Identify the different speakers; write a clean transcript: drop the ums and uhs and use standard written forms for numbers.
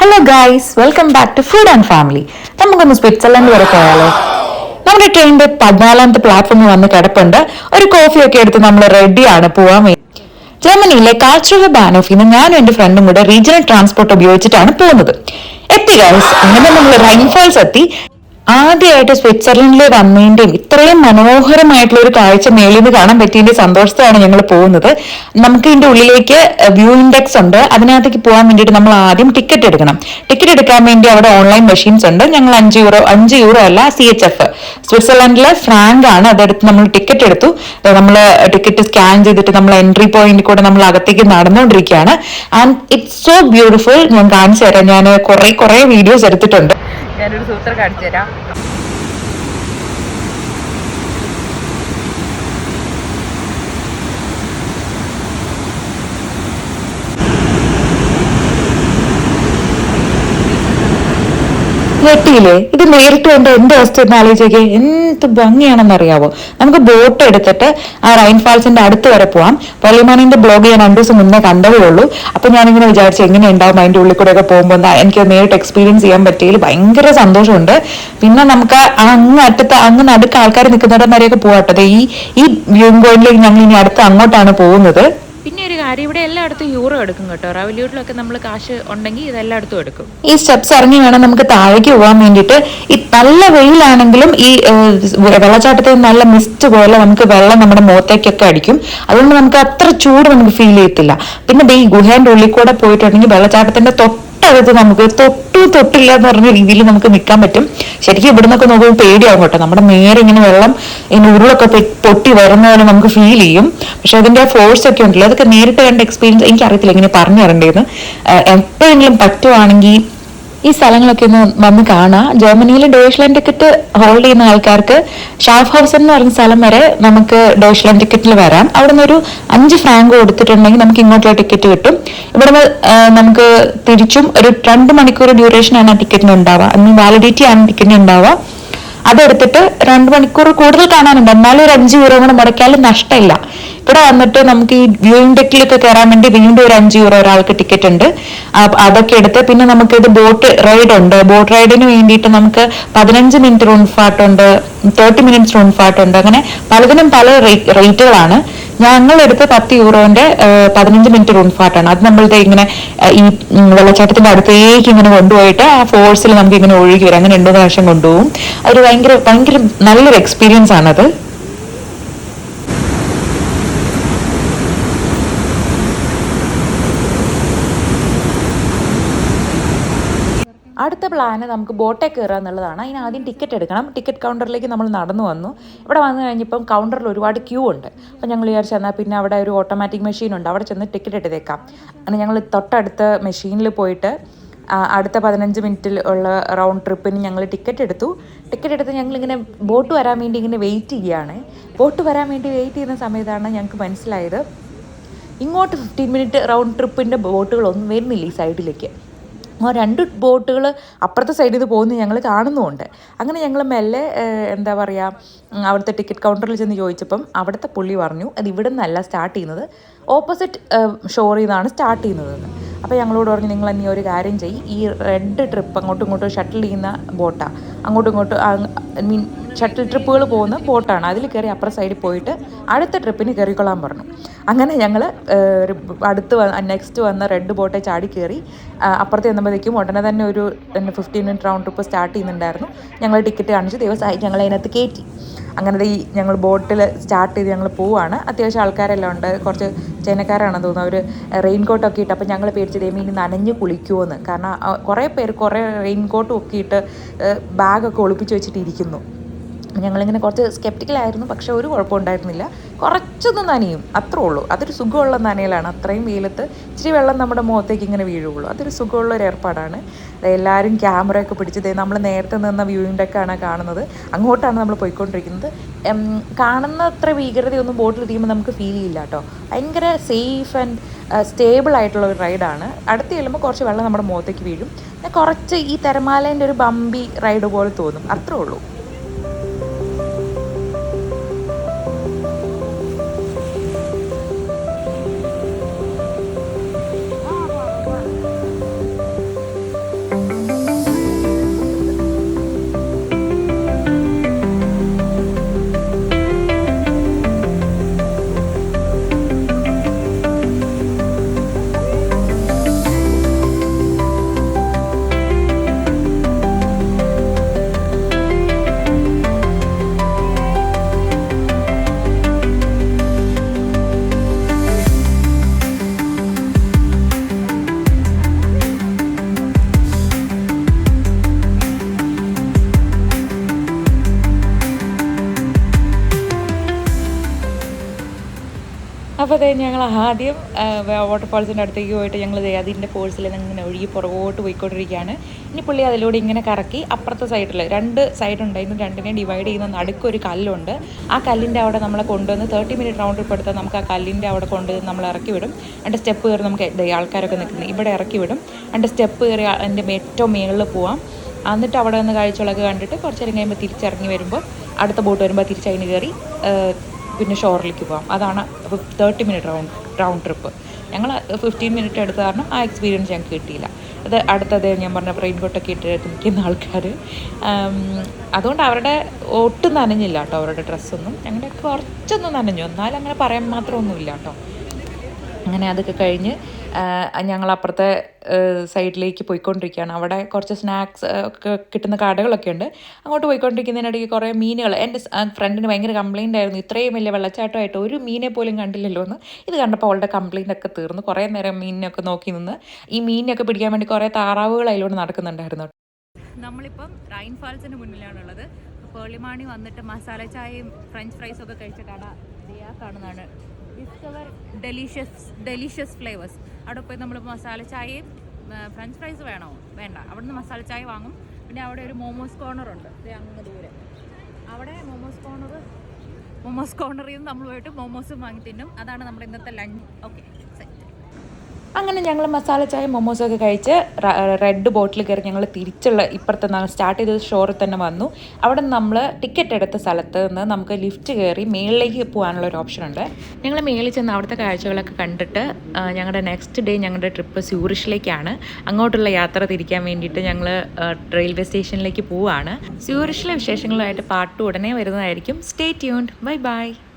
Speaker 1: Hello guys, welcome back to food and family. നമുക്കൊന്ന് Switzerland വരെ പോയാലോ? നമ്മുടെ ട്രെയിനിന്റെ 14ാമത്തെ പ്ലാറ്റ്ഫോമിൽ വന്ന് കിടപ്പുണ്ട്. ഒരു കോഫിയൊക്കെ എടുത്ത് നമ്മൾ റെഡിയാണ് പോവാൻ വേണ്ടി. ജർമ്മനിയിലെ കാൾച്ചറൽ ബാനോഫിൽ നിന്ന് ഞാനും എന്റെ ഫ്രണ്ടും കൂടെ റീജിയണൽ ട്രാൻസ്പോർട്ട് ഉപയോഗിച്ചിട്ടാണ് പോകുന്നത്. എത്തി ഗൈസ്, അങ്ങനെ നമ്മൾ റൈൻഫാൾസ് എത്തി. ആദ്യമായിട്ട് സ്വിറ്റ്സർലൻഡിൽ വന്നതിന്റെയും ഇത്രയും മനോഹരമായിട്ടുള്ള ഒരു കാഴ്ച മേളിൽ നിന്ന് കാണാൻ പറ്റിയതിന്റെ സന്തോഷത്താണ് ഞങ്ങൾ പോകുന്നത്. നമുക്ക് ഇതിന്റെ ഉള്ളിലേക്ക് വ്യൂ ഇൻഡെക്സ് ഉണ്ട്. അതിനകത്തേക്ക് പോകാൻ വേണ്ടിയിട്ട് നമ്മൾ ആദ്യം ടിക്കറ്റ് എടുക്കണം. ടിക്കറ്റ് എടുക്കാൻ വേണ്ടി അവിടെ ഓൺലൈൻ മെഷീൻസ് ഉണ്ട്. ഞങ്ങൾ 5 യൂറോ അല്ല, CHF സ്വിറ്റ്സർലൻഡിലെ ഫ്രാങ്ക് ആണ്. അതെടുത്ത് നമ്മൾ ടിക്കറ്റ് എടുത്തു. നമ്മൾ ടിക്കറ്റ് സ്കാൻ ചെയ്തിട്ട് നമ്മൾ എൻട്രി പോയിന്റ് കൂടെ നമ്മൾ അകത്തേക്ക് നടന്നുകൊണ്ടിരിക്കുകയാണ്. And it's so beautiful. ഞാൻ കാണിച്ചു തരാം. ഞാൻ കുറെ വീഡിയോസ് എടുത്തിട്ടുണ്ട്. ഞാനൊരു സൂത്രം കാണിച്ചു തരാം. ഞെട്ടിയില്ലേ? ഇത് നേരിട്ട് കണ്ട് എന്റെ അവസ്ഥ ഒന്ന് ആലോചിച്ചേ. എന്ത് ഭംഗിയാണെന്നറിയാവോ? നമുക്ക് ബോട്ട് എടുത്തിട്ട് ആ റൈൻഫാൾസിന്റെ അടുത്ത് വരെ പോവാം. പൊലിമാനിന്റെ ബ്ലോഗ് ഞാൻ 2 ദിവസം മുന്നേ കണ്ടതേ ഉള്ളൂ. അപ്പൊ ഞാനിങ്ങനെ വിചാരിച്ചു എങ്ങനെ ഉണ്ടാവും അതിന്റെ ഉള്ളിൽ കൂടെ ഒക്കെ പോകുമ്പോൾ. എനിക്ക് നേരിട്ട് എക്സ്പീരിയൻസ് ചെയ്യാൻ പറ്റിയതിൽ ഭയങ്കര സന്തോഷമുണ്ട്. പിന്നെ നമുക്ക് അങ്ങ് നടുക്ക് ആൾക്കാർ നിൽക്കുന്നിടം വരെയൊക്കെ പോകട്ടെ. ഈ വ്യൂ പോയിന്റിലേക്ക് ഞങ്ങൾ ഇനി അടുത്ത് അങ്ങോട്ടാണ് പോകുന്നത്.
Speaker 2: പിന്നെ ഒരു കാര്യം, ഇവിടെ എല്ലായിടത്തും യൂറോ എടുക്കും കേട്ടോ. റവല്യൂട്ടിലൊക്കെ നമ്മൾ കാശ് ഉണ്ടെങ്കിൽ ഇതെല്ലായിടത്തും എടുക്കും.
Speaker 1: ഈ സ്റ്റെപ്സ് ഇറങ്ങി വേണം നമുക്ക് താഴേക്ക് പോകാൻ വേണ്ടിയിട്ട്. ഈ നല്ല വെയിലാണെങ്കിലും ഈ വെള്ളച്ചാട്ടത്തിൽ നല്ല മിസ്റ്റ് പോലെ നമുക്ക് വെള്ളം നമ്മുടെ മുഖത്തേക്കൊക്കെ അടിക്കും. അതുകൊണ്ട് നമുക്ക് അത്ര ചൂട് നമുക്ക് ഫീൽ ചെയ്യത്തില്ല. പിന്നെ ഈ ഗുഹേന്റെ ഉള്ളിൽ കൂടെ പോയിട്ടുണ്ടെങ്കിൽ വെള്ളച്ചാട്ടത്തിന്റെ തൊട്ടടുത്ത് നമുക്ക് തൊട്ടില്ല എന്ന് പറഞ്ഞ രീതിയിൽ നമുക്ക് നിൽക്കാൻ പറ്റും. ശരിക്കും ഇവിടെ നിന്നൊക്കെ നോക്കുമ്പോൾ പേടിയാവും കേട്ടോ. നമ്മുടെ നേരെ ഇങ്ങനെ വെള്ളം ഇങ്ങനെ ഉരുളൊക്കെ പൊട്ടി വരുന്ന പോലെ നമുക്ക് ഫീൽ ചെയ്യും. പക്ഷെ അതിന്റെ ഫോഴ്സ് ഒക്കെ ഉണ്ടല്ലോ, അതൊക്കെ നേരിട്ട് കണ്ട എക്സ്പീരിയൻസ്. എനിക്കറിയത്തില്ല എങ്ങനെ പറഞ്ഞു തരേണ്ടതെന്ന്. എപ്പോഴെങ്കിലും പറ്റുവാണെങ്കിൽ ഈ സ്ഥലങ്ങളൊക്കെ ഒന്ന് വന്ന് കാണാം. ജർമ്മനിയിൽ ഡോയ്ച്ച്ലാൻഡ് ടിക്കറ്റ് ഹോൾഡ് ചെയ്യുന്ന ആൾക്കാർക്ക് ഷാഫ്ഹൗസൻ എന്ന് പറയുന്ന സ്ഥലം വരെ നമുക്ക് ഡോയ്ച്ച്ലാൻഡ് ടിക്കറ്റിൽ വരാം. അവിടെ നിന്ന് ഒരു 5 ഫ്രാങ്ക് കൊടുത്തിട്ടുണ്ടെങ്കിൽ നമുക്ക് ഇങ്ങോട്ടുള്ള ടിക്കറ്റ് കിട്ടും. ഇവിടുന്ന് നമുക്ക് തിരിച്ചും ഒരു 2 മണിക്കൂർ ഡ്യൂറേഷനാണ് ആ ടിക്കറ്റിന് ഉണ്ടാവുക. അന്ന് വാലിഡിറ്റി ആണ് ടിക്കറ്റിന് ഉണ്ടാവുക. അതെടുത്തിട്ട് 2 മണിക്കൂർ കൂടുതൽ കാണാനുണ്ട്. എന്നാലും ഒരു 5 യൂറോ കൂടെ മുടക്കിയാലും നഷ്ടമില്ല. ഇവിടെ വന്നിട്ട് നമുക്ക് ഈ വ്യൂയിങ് ഡെക്കിലൊക്കെ കയറാൻ വേണ്ടി വീണ്ടും ഒരു 5 യൂറോ ഒരാൾക്ക് ടിക്കറ്റ് ഉണ്ട്. അതൊക്കെ എടുത്ത് പിന്നെ നമുക്ക് ഇത് ബോട്ട് റൈഡ് ഉണ്ട്. ബോട്ട് റൈഡിന് വേണ്ടിയിട്ട് നമുക്ക് 15 മിനിറ്റ് റൂൺ ഫാട്ട് ഉണ്ട്, 30 മിനിറ്റ്സ് റൂൺ ഫാട്ട് ഉണ്ട്. അങ്ങനെ പലതിനും പല റേറ്റുകളാണ്. ഞങ്ങൾ എടുത്ത് 10 യൂറോന്റെ 15 മിനിറ്റ് റൂൺ ഫാട്ടാണ്. അത് നമ്മളുടെ ഇങ്ങനെ ഈ വെള്ളച്ചാട്ടത്തിന്റെ അടുത്തേക്ക് ഇങ്ങനെ കൊണ്ടുപോയിട്ട് ആ ഫോഴ്സിൽ നമുക്ക് ഇങ്ങനെ ഒഴുകി വരും. അങ്ങനെ 2 പ്രാവശ്യം കൊണ്ടുപോകും. അതൊരു ഭയങ്കര നല്ലൊരു എക്സ്പീരിയൻസ് ആണത്. അടുത്ത പ്ലാന് നമുക്ക് ബോട്ടേ കയറുക എന്നുള്ളതാണ്. അതിന് ആദ്യം ടിക്കറ്റ് എടുക്കണം. ടിക്കറ്റ് കൗണ്ടറിലേക്ക് നമ്മൾ നടന്നു വന്നു. ഇവിടെ വന്നു കഴിഞ്ഞപ്പം കൗണ്ടറിൽ ഒരുപാട് ക്യൂ ഉണ്ട്. അപ്പം ഞങ്ങൾ വിചാരിച്ചു എന്നാൽ പിന്നെ അവിടെ ഒരു ഓട്ടോമാറ്റിക് മെഷീൻ ഉണ്ട്, അവിടെ ചെന്ന് ടിക്കറ്റ് എടുത്തേക്കാം. അങ്ങനെ ഞങ്ങൾ തൊട്ടടുത്ത മെഷീനിൽ പോയിട്ട് അടുത്ത 15 മിനിറ്റിൽ ഉള്ള റൗണ്ട് ട്രിപ്പിന് ഞങ്ങൾ ടിക്കറ്റ് എടുത്തു. ടിക്കറ്റ് എടുത്ത് ഞങ്ങളിങ്ങനെ ബോട്ട് വരാൻ വേണ്ടി ഇങ്ങനെ വെയിറ്റ് ചെയ്യുകയാണ്. ബോട്ട് വരാൻ വേണ്ടി വെയിറ്റ് ചെയ്യുന്ന സമയത്താണ് ഞങ്ങൾക്ക് മനസ്സിലായത് ഇങ്ങോട്ട് 15 മിനിറ്റ് റൗണ്ട് ട്രിപ്പിൻ്റെ ബോട്ടുകളൊന്നും വരുന്നില്ല ഈ സൈഡിലേക്ക്. 2 ബോട്ടുകൾ അപ്പുറത്തെ സൈഡിൽ നിന്ന് പോകുന്നത് ഞങ്ങൾ കാണുന്നുമുണ്ട്. അങ്ങനെ ഞങ്ങൾ മെല്ലെ എന്താ പറയുക, അവിടുത്തെ ടിക്കറ്റ് കൗണ്ടറിൽ ചെന്ന് ചോദിച്ചപ്പം അവിടുത്തെ പുള്ളി പറഞ്ഞു അത് ഇവിടെ നിന്നല്ല സ്റ്റാർട്ട് ചെയ്യുന്നത്, ഓപ്പോസിറ്റ് ഷോറിൽ നിന്നാണ് സ്റ്റാർട്ട് ചെയ്യുന്നതെന്ന്. അപ്പോൾ ഞങ്ങളോട് പറഞ്ഞു നിങ്ങൾ ഇനി ഒരു കാര്യം ചെയ്യും, ഈ റെഡ് ട്രിപ്പ് അങ്ങോട്ടും ഇങ്ങോട്ടും ഷട്ടിൽ ചെയ്യുന്ന ബോട്ടാണ്, അങ്ങോട്ടും ഇങ്ങോട്ടും ഷട്ടിൽ ട്രിപ്പുകൾ പോകുന്ന ബോട്ടാണ്, അതിൽ കയറി അപ്പുറ സൈഡിൽ പോയിട്ട് അടുത്ത ട്രിപ്പിന് കയറിക്കൊള്ളാൻ പറഞ്ഞു. അങ്ങനെ ഞങ്ങൾ നെക്സ്റ്റ് വന്ന റെഡ് ബോട്ടെ ചാടി കയറി അപ്പുറത്ത് ചെന്നപ്പോഴത്തേക്കും ഉടനെ തന്നെ ഒരു 15 മിനിറ്റ് റൗണ്ട് ട്രിപ്പ് സ്റ്റാർട്ട് ചെയ്യുന്നുണ്ടായിരുന്നു. ഞങ്ങൾ ടിക്കറ്റ് കാണിച്ച് ദിവസമായി ഞങ്ങൾ അതിനകത്ത് കയറ്റി. അങ്ങനെ ഞങ്ങൾ ബോട്ടിൽ സ്റ്റാർട്ട് ചെയ്ത് ഞങ്ങൾ പോവുകയാണ്. അത്യാവശ്യം ആൾക്കാരെല്ലാം ഉണ്ട്, കുറച്ച് ചൈനക്കാരാണെന്ന് തോന്നുന്നു. അവർ റെയിൻകോട്ടൊക്കെ ഇട്ട്. അപ്പം ഞങ്ങൾ പേടിച്ചത് ഇനി നനഞ്ഞ് കുളിക്കുമോയെന്ന്. കാരണം കുറേ പേര് റെയിൻകോട്ടും ഒക്കെ ഇട്ട് ബാഗൊക്കെ ഒളിപ്പിച്ച് വെച്ചിട്ടിരിക്കുന്നു. ഞങ്ങളിങ്ങനെ കുറച്ച് സ്കെപ്റ്റിക്കലായിരുന്നു. പക്ഷെ ഒരു കുഴപ്പമുണ്ടായിരുന്നില്ല. കുറച്ചൊന്ന് നനയും, അത്രേ ഉള്ളൂ. അതൊരു സുഖമുള്ള നനയലാണ്. അത്രയും വെയിലത്ത് ഇച്ചിരി വെള്ളം നമ്മുടെ മുഖത്തേക്ക് ഇങ്ങനെ വീഴുള്ളൂ. അതൊരു സുഖമുള്ളൊരു ഏർപ്പാടാണ്. എല്ലാവരും ക്യാമറയൊക്കെ പിടിച്ചത് നമ്മൾ നേരത്തെ നിന്ന വ്യൂയിങ് ഡെക്കാണ് കാണുന്നത്. അങ്ങോട്ടാണ് നമ്മൾ പോയിക്കൊണ്ടിരിക്കുന്നത്. കാണുന്ന അത്ര ഭീകരതയൊന്നും ബോട്ടിലിരിക്കുമ്പോൾ നമുക്ക് ഫീൽ ചെയ്യില്ല കേട്ടോ. ഭയങ്കര സേഫ് ആൻഡ് സ്റ്റേബിൾ ആയിട്ടുള്ള ഒരു റൈഡാണ്. അടുത്ത് ചെല്ലുമ്പോൾ കുറച്ച് വെള്ളം നമ്മുടെ മുഖത്തേക്ക് വീഴും. കുറച്ച് ഈ തിരമാലേൻ്റെ ഒരു ബമ്പി റൈഡ് പോലെ തോന്നും, അത്രേ ഉള്ളൂ.
Speaker 2: അപ്പോൾ അതെ ഞങ്ങൾ ആദ്യം വാട്ടർഫാൾസിൻ്റെ അടുത്തേക്ക് പോയിട്ട് ഞങ്ങൾ അതിൻ്റെ ഫോഴ്സിൽ ഇങ്ങനെ ഒഴുകി പുറകോട്ട് പോയിക്കൊണ്ടിരിക്കുകയാണ്. ഇനി പുള്ളി അതിലൂടെ ഇങ്ങനെ കറക്കി അപ്പുറത്തെ സൈഡിൽ 2 സൈഡുണ്ടായിരുന്നു, രണ്ടിനെ ഡിവൈഡ് ചെയ്യുന്ന നടുക്കൊരു കല്ലുണ്ട്. ആ കല്ലിൻ്റെ അവിടെ നമ്മളെ കൊണ്ടുവന്ന് 30 മിനിറ്റ് റൗണ്ട് ട്രിപ്പ് എടുത്താൽ നമുക്ക് ആ കല്ലിൻ്റെ അവിടെ കൊണ്ടുവന്ന് നമ്മൾ ഇറക്കി വിടും. 2 സ്റ്റെപ്പ് കയറി നമുക്ക് ആൾക്കാരൊക്കെ നിൽക്കുന്നത് ഇവിടെ ഇറക്കി വിടും. 2 സ്റ്റെപ്പ് കയറി അതിൻ്റെ ഏറ്റവും മുകളിൽ പോവാം. എന്നിട്ട് അവിടെ നിന്ന് കാഴ്ചകളൊക്കെ കണ്ടിട്ട് കുറച്ച് നേരം കഴിയുമ്പോൾ തിരിച്ചിറങ്ങി വരുമ്പോൾ അടുത്ത ബോട്ട് വരുമ്പോൾ തിരിച്ചതിന് കയറി പിന്നെ ഷോറിലേക്ക് പോകാം. അതാണ് 30 മിനിറ്റ് റൗണ്ട് ട്രിപ്പ്. ഞങ്ങൾ 15 മിനിറ്റ് എടുത്ത കാരണം ആ എക്സ്പീരിയൻസ് ഞങ്ങൾക്ക് കിട്ടിയില്ല. അത് അടുത്തത് ഞാൻ പറഞ്ഞ റെയിൻ കോട്ടൊക്കെ ഇട്ട് നിൽക്കുന്ന ആൾക്കാർ, അതുകൊണ്ട് അവരുടെ ഒട്ടും നനഞ്ഞില്ല കേട്ടോ, അവരുടെ ഡ്രസ്സൊന്നും. ഞങ്ങളുടെ കുറച്ചൊന്നും നനഞ്ഞു, എന്നാലും അങ്ങനെ പറയാൻ മാത്രമൊന്നുമില്ല കേട്ടോ. അങ്ങനെ അതൊക്കെ കഴിഞ്ഞ് ഞങ്ങൾ അപ്പുറത്തെ സൈഡിലേക്ക് പോയിക്കൊണ്ടിരിക്കുകയാണ്. അവിടെ കുറച്ച് സ്നാക്സ് ഒക്കെ കിട്ടുന്ന കടകളൊക്കെ ഉണ്ട്. അങ്ങോട്ട് പോയിക്കൊണ്ടിരിക്കുന്നതിനിടയ്ക്ക് കുറേ മീനുകൾ, എൻ്റെ ഫ്രണ്ടിന് ഭയങ്കര കംപ്ലയിൻ്റ് ആയിരുന്നു, ഇത്രയും വലിയ വെള്ളച്ചാട്ടമായിട്ട് ഒരു മീനെ പോലും കണ്ടില്ലല്ലോ എന്ന്. ഇത് കണ്ടപ്പോൾ അവളുടെ കംപ്ലയിൻ്റ് ഒക്കെ തീർന്നു. കുറേ നേരം മീനിനൊക്കെ നോക്കി നിന്ന് ഈ മീനിനൊക്കെ പിടിക്കാൻ വേണ്ടി കുറേ താറാവുകൾ അതിലൂടെ നടക്കുന്നുണ്ടായിരുന്നു.
Speaker 1: നമ്മളിപ്പം റൈൻ ഫാൾസിന് മുന്നിലാണുള്ളത്. പേളിമാണി വന്നിട്ട് മസാല ചായയും ഫ്രഞ്ച് ഫ്രൈസും ഒക്കെ കഴിച്ച കട കാണുന്നതാണ്. Discover delicious flavours. അവിടെ പോയി നമ്മൾ മസാല ചായയും ഫ്രഞ്ച് ഫ്രൈസ് വേണോ വേണ്ട, അവിടുന്ന് മസാല ചായ വാങ്ങും. പിന്നെ അവിടെ ഒരു മോമോസ് കോർണറുണ്ട്, അങ്ങ് ദൂരെ. അവിടെ മോമോസ് കോർണറിൽ നിന്ന് നമ്മൾ പോയിട്ട് മോമോസും വാങ്ങി തിന്നും. അതാണ് നമ്മുടെ ഇന്നത്തെ ലഞ്ച്. ഓക്കെ, അങ്ങനെ ഞങ്ങൾ മസാല ചായ മൊമോസൊക്കെ കഴിച്ച് റെഡ് ബോട്ടിൽ കയറി ഞങ്ങൾ തിരിച്ചുള്ള ഇപ്പുറത്തെ സ്റ്റാർട്ട് ചെയ്ത ഷോറിൽ തന്നെ വന്നു. അവിടെ നിന്ന് നമ്മൾ ടിക്കറ്റ് എടുത്ത സ്ഥലത്ത് നിന്ന് നമുക്ക് ലിഫ്റ്റ് കയറി മേളിലേക്ക് പോകാനുള്ള ഒരു ഓപ്ഷൻ ഉണ്ട്. ഞങ്ങൾ മേളിൽ ചെന്ന് അവിടുത്തെ കാഴ്ചകളൊക്കെ കണ്ടിട്ട് ഞങ്ങളുടെ നെക്സ്റ്റ് ഡേ ഞങ്ങളുടെ ട്രിപ്പ് സ്യൂറിഷിലേക്കാണ്. അങ്ങോട്ടുള്ള യാത്ര തിരിക്കാൻ വേണ്ടിയിട്ട് ഞങ്ങൾ റെയിൽവേ സ്റ്റേഷനിലേക്ക് പോവുകയാണ്. സ്യൂറിഷിലെ വിശേഷങ്ങളുമായിട്ട് പാർട്ട് ഉടനെ വരുന്നതായിരിക്കും. Stay tuned. Bye bye.